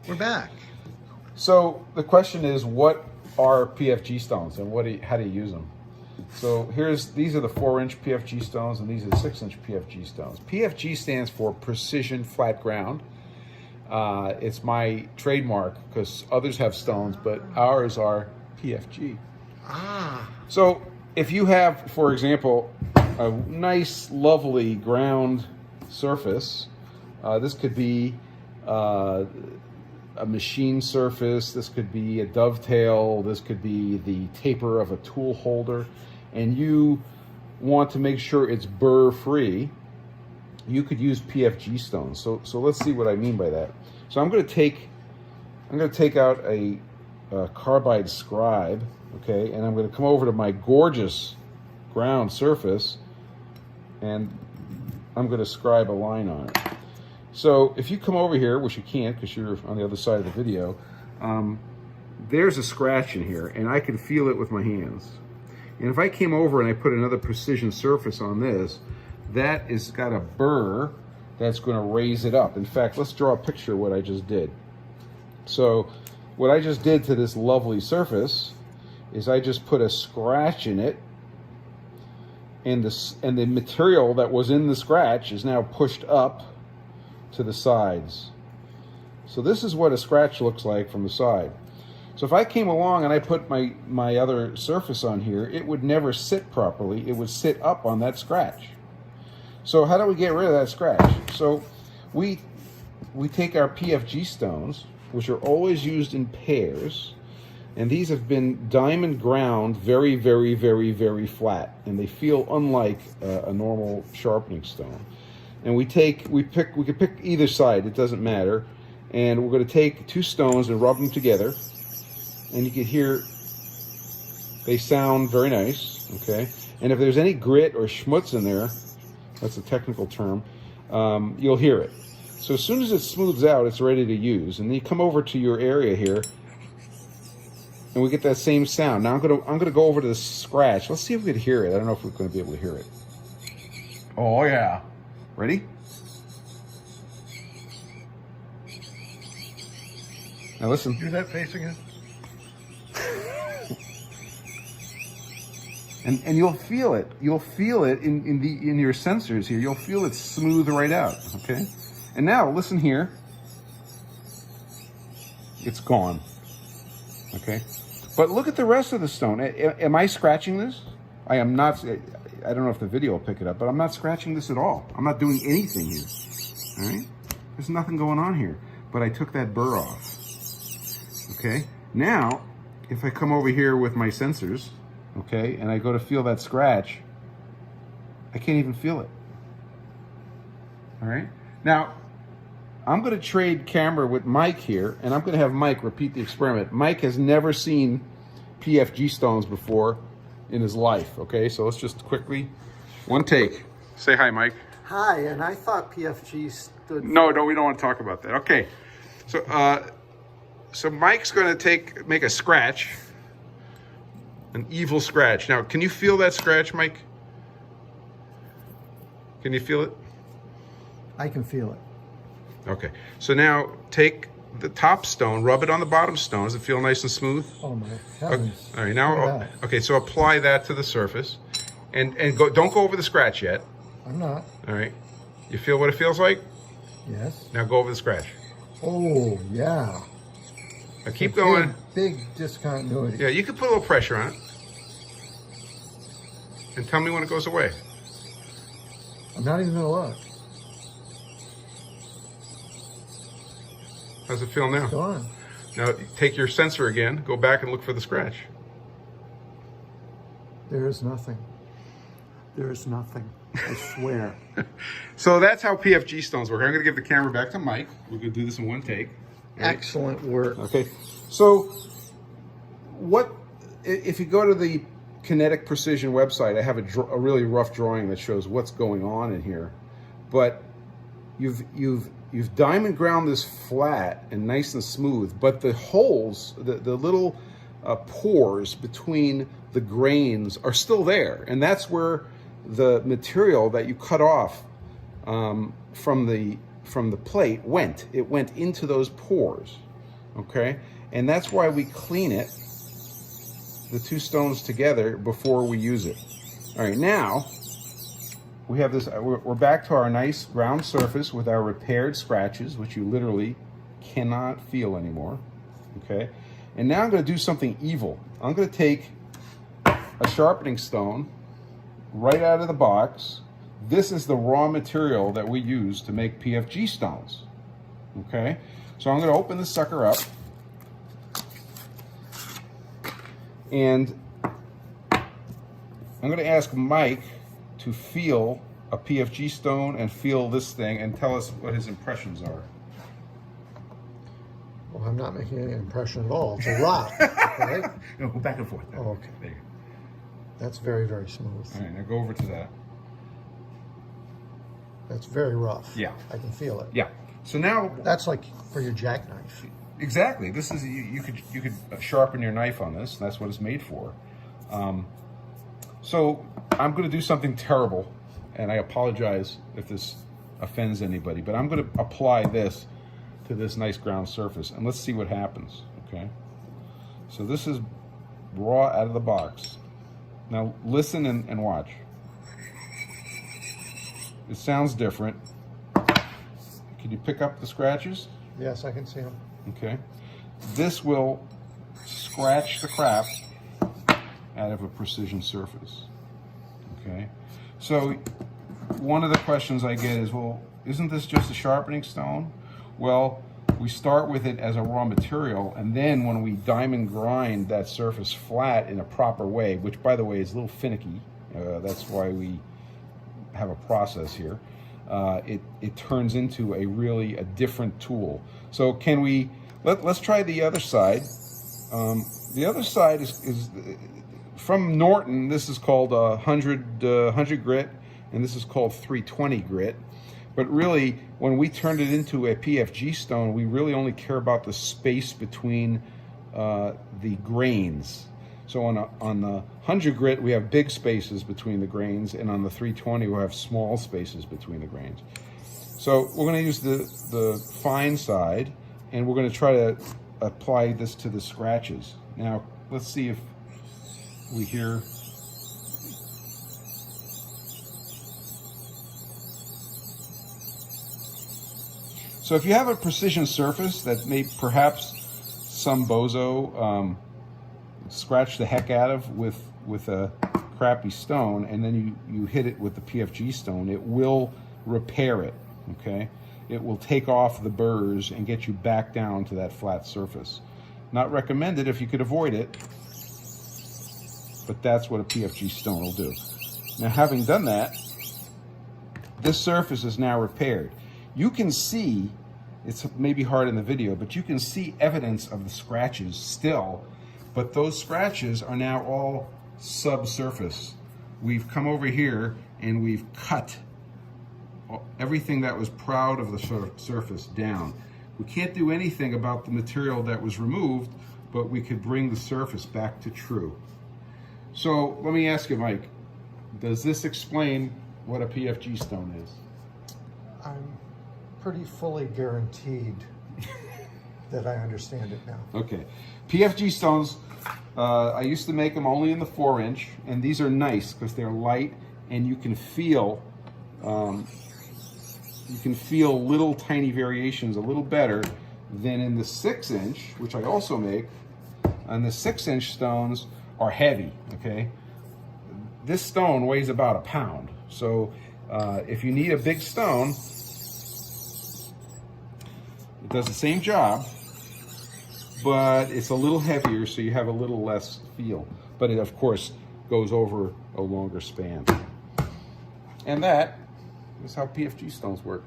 We're back. So the question is, what are PFG stones and how do you use them? So these are the 4-inch PFG stones and these are the 6-inch PFG stones. PFG stands for precision flat ground. It's my trademark because others have stones, but ours are PFG. So if you have, for example, a nice, lovely ground surface, this could be a machine surface, this could be a dovetail, this could be the taper of a tool holder, and you want to make sure it's burr free, you could use PFG stones. So let's see what I mean by that. So I'm going to take out a carbide scribe, okay, and I'm going to come over to my gorgeous ground surface and I'm going to scribe a line on it. So if you come over here, which you can't because you're on the other side of the video, there's a scratch in here and I can feel it with my hands. And if I came over and I put another precision surface on this, that has got a burr that's going to raise it up. In fact, let's draw a picture of what I just did. So what I just did to this lovely surface is I just put a scratch in it, and the material that was in the scratch is now pushed up to the sides. So this is what a scratch looks like from the side. So if I came along and I put my other surface on here, it would never sit properly. It would sit up on that scratch. So how do we get rid of that scratch? So we take our PFG stones, which are always used in pairs, and these have been diamond ground very, very, very, very flat, and they feel unlike a normal sharpening stone. And we could pick either side, it doesn't matter, and we're going to take two stones and rub them together, and you can hear they sound very nice, okay? And if there's any grit or schmutz in there, that's a technical term, you'll hear it. So as soon as it smooths out, it's ready to use. And then you come over to your area here, and we get that same sound. Now I'm gonna go over to the scratch. Let's see if we can hear it. I don't know if we're gonna be able to hear it. Oh yeah. Ready? Now listen. Do that face again. And you'll feel it. You'll feel it in your sensors here. You'll feel it smooth right out. Okay. And now listen here. It's gone. Okay. But look at the rest of the stone. Am I scratching this? I am not. I don't know if the video will pick it up, but I'm not scratching this at all. I'm not doing anything here. All right. There's nothing going on here. But I took that burr off. Okay. Now, if I come over here with my sensors, okay, and I go to feel that scratch, I can't even feel it. All right. Now, I'm going to trade camera with Mike here, and I'm going to have Mike repeat the experiment. Mike has never seen PFG stones before in his life, okay? So let's just quickly, one take. Say hi, Mike. Hi, and I thought PFG stood... No, we don't want to talk about that. Okay. So Mike's going to make a scratch, an evil scratch. Now, can you feel that scratch, Mike? Can you feel it? I can feel it. Okay, so now take the top stone, rub it on the bottom stone. Does it feel nice and smooth? Oh my heavens. Okay. All right, now, okay, so apply that to the surface, and don't go over the scratch yet. I'm not. All right, you feel what it feels like? Yes. Now go over the scratch. Oh yeah. Now keep going. Big discontinuity. Yeah, you can put a little pressure on it, and tell me when it goes away. I'm not even gonna look. How's it feel now? Go on. Now take your sensor again, go back and look for the scratch. There is nothing. There is nothing. I swear. So that's how PFG stones work. I'm going to give the camera back to Mike. We're going to do this in one take. Right? Excellent work. Okay. So if you go to the Kinetic Precision website, I have a really rough drawing that shows what's going on in here. But you've diamond ground this flat and nice and smooth, but the holes, the little pores between the grains are still there, and that's where the material that you cut off from the plate went. It went into those pores. okay? And that's why we clean it, the two stones together, before we use it. All right, now we have this, we're back to our nice round surface with our repaired scratches, which you literally cannot feel anymore, okay? And now I'm gonna do something evil. I'm gonna take a sharpening stone right out of the box. This is the raw material that we use to make PFG stones, okay? So I'm gonna open this sucker up, and I'm gonna ask Mike to feel a PFG stone and feel this thing and tell us what his impressions are. Well, I'm not making any impression at all. It's a rock, right? No, go back and forth. Oh, okay. There you go. That's very, very smooth. All right, now go over to that. That's very rough. Yeah. I can feel it. Yeah. So now, That's like for your jackknife. exactly. This is you could sharpen your knife on this. That's what it's made for. So I'm going to do something terrible, and I apologize if this offends anybody. But I'm going to apply this to this nice ground surface, and let's see what happens. Okay. So this is raw out of the box. Now listen and watch. It sounds different. Can you pick up the scratches? Yes, I can see them. Okay. This will scratch the crap out of a precision surface. Okay. So one of the questions I get is, well, isn't this just a sharpening stone? Well, we start with it as a raw material, and then when we diamond grind that surface flat in a proper way, which by the way is a little finicky, that's why we have a process here, it turns into a different tool. So can we, let's try the other side. The other side is from Norton. This is called 100 grit, and this is called 320 grit. But really, when we turned it into a PFG stone, we really only care about the space between the grains. So on the 100 grit, we have big spaces between the grains, and on the 320, we have small spaces between the grains. So we're going to use the fine side, and we're going to try to apply this to the scratches. Now, let's see if we hear. So if you have a precision surface that may perhaps some bozo scratch the heck out of with a crappy stone, and then you hit it with the PFG stone, it will repair it, okay? It will take off the burrs and get you back down to that flat surface. Not recommended if you could avoid it, but that's what a PFG stone will do. Now, having done that, this surface is now repaired. You can see, it's maybe hard in the video, but you can see evidence of the scratches still, but those scratches are now all subsurface. We've come over here and we've cut everything that was proud of the surface down. We can't do anything about the material that was removed, but we could bring the surface back to true. So let me ask you, Mike, does this explain what a PFG stone is? I'm pretty fully guaranteed that I understand it now. Okay. PFG stones, I used to make them only in the 4-inch, and these are nice because they're light, and you can feel little tiny variations a little better than in the 6-inch, which I also make. And the 6-inch stones are heavy, okay? This stone weighs about a pound. So if you need a big stone, it does the same job, but it's a little heavier, so you have a little less feel. But it, of course, goes over a longer span. And that is how PFG stones work.